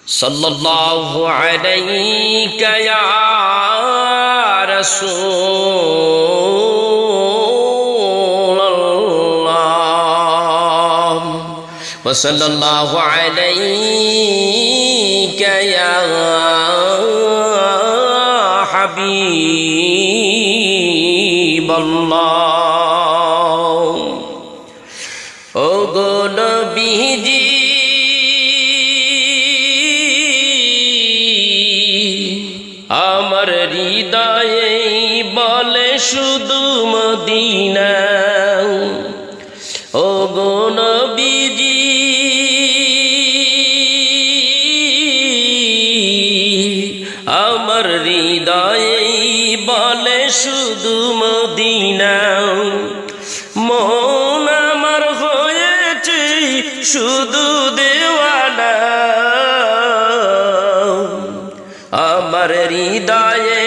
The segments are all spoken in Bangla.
सल्लल्लाहु अलैका या रसूलल्लाह व सल्लल्लाहु अलैका या हबीबल्लाह। ओ गो नबीजी আমার হৃদয়ে বলে শুধু মদিনা। ও গো নবীজি আমার হৃদয়ে বলে শুধু মদিনা। মন আমার হয়েছে শুধু দেওয়ানা, আমার হৃদয়ে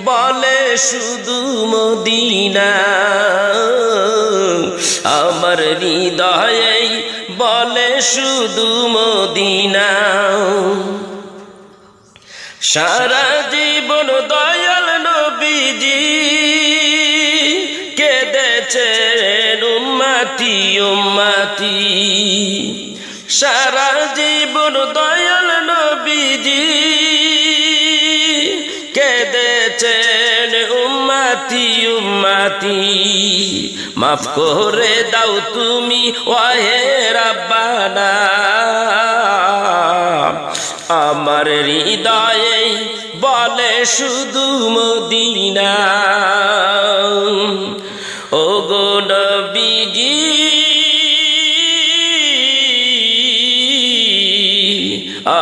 বলে শুধু মদিনা। আমার হৃদয়ে বলে শুধু মদিনা। সারা জীবন দয়াল নবীজি কেঁদেছেন উম্মতি উম্মতি। সারা জীবন দয়াল নবীজি কেঁদেছেন উম্মতি উম্মতি। মাফ করে দাও তুমি ওহে রাব্বানা, আমার হৃদয়ে বলে শুধু মদিনা। ও গো নবীজি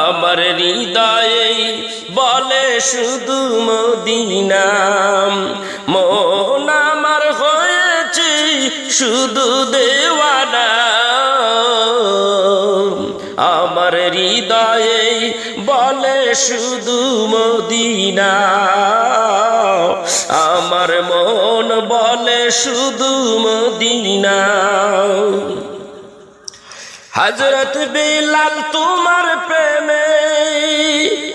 আমার হৃদয়ে বলে শুধু মদিনা। মন আমার হয়েছে শুধু দেওয়ানা, আমার হৃদয়ে বলে শুধু মদিনা। আমার মন বলে শুধু মদিনা। হযরত বিলাল তোমার প্রেমে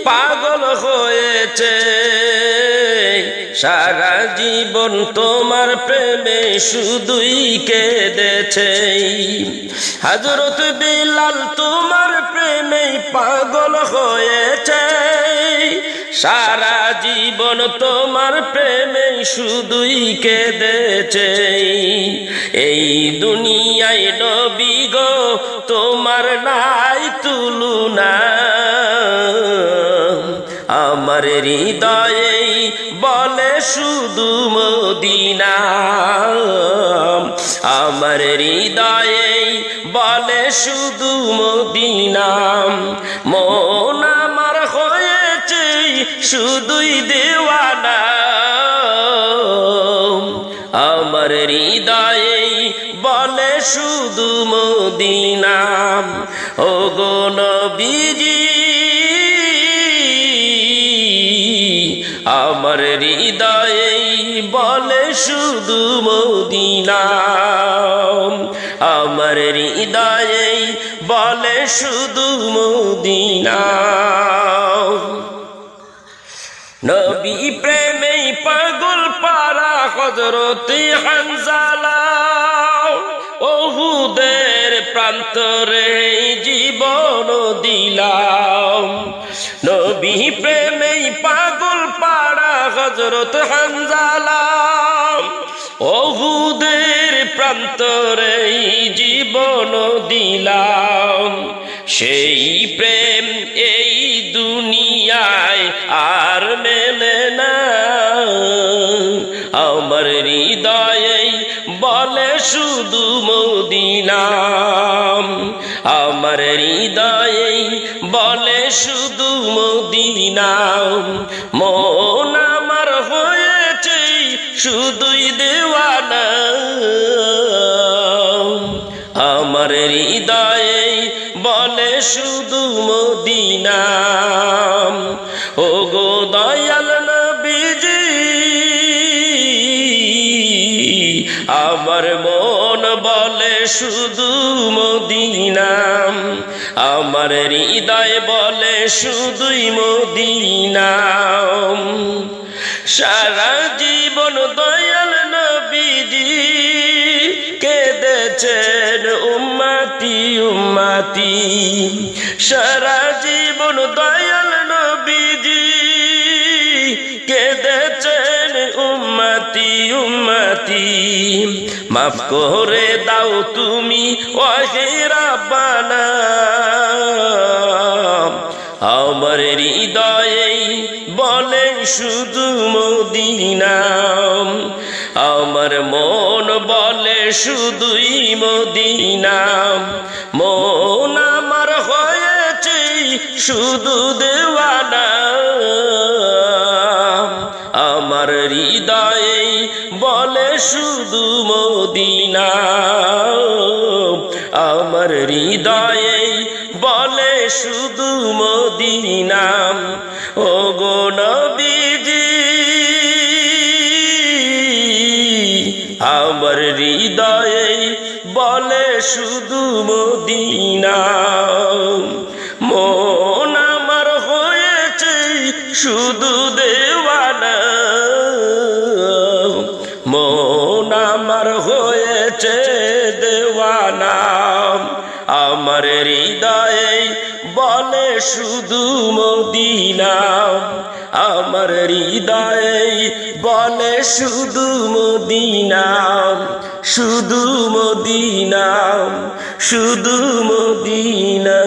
পাগল হয়েছে, সারা জীবন তোমার প্রেমে শুধুই কেঁদেছে। হযরত বিলাল তোমার প্রেমে পাগল হয়েছে, সারা জীবন তোমার প্রেমে শুধুই কেঁদেছে। এই দুনিয়ায় নবী গো তোমার নাই তুলনা, আমার হৃদয়ে বলে শুধু মদিনা। আমার হৃদয়ে বলে শুধু মদিনা। মন আমার হয়েছে শুধুই দেওয়ানা, আমার হৃদয়ে বলে শুধু মদিনা। ও গো নবীজি আমার হৃদয়ে বলে শুধু মদিনা। আমার হৃদয়ে বলে শুধু মদিনা। নবী প্রেমে পাগল পারা হযরত হানজালা, ওহুদের প্রান্তরে জীবন দিলাম। নবী প্রেমে পাগল পারা হযরত হানজালা, ওহুদের প্রান্তরে জীবন দিলাম। সেই প্রেম এই দুনিয়ায় আর মেলে না, আমার হৃদয়ে বলে শুধু মদিনা। আমার হৃদয়ে বলে শুধু মদিনা। মন আমার হয়েছে শুধুই দেওয়ানা, আমার হৃদয়ে বলে শুধু মদিনা। ও গো দয়াল নবীজি আমার মন বলে শুধু মদিনা। আমার হৃদয় বলে শুধুই মদিনা সারা জীবন দয়াল নবীজি কেঁদেছেন উম্মতি উম্মতি সারা জীবন দয়াল নবীজি কেঁদেছেন উম্মতি উম্মতি মাফ করে দাও তুমি ওহে রাব্বানা আমার হৃদয়ে বলে শুধু মদিনা আমার মন বলে শুধুই মদিনা মন আমার হয়েছে শুধু দেওয়ানা আমার হৃদয়ে বলে শুধু মদিনা আমার হৃদয়ে বলে শুধু মদিনা ওগো নবীজি আমার হৃদয়ে বলে শুধু মদিনা মন আমার হয়েছে শুধু দেওয়ানা মন আমার হয়েছে দেওয়ানা আমার হৃদয়ে বলে শুধু মদিনা আমার হৃদয়ে বলে শুধু মদিনা শুধু মদিনা শুধু মদিনা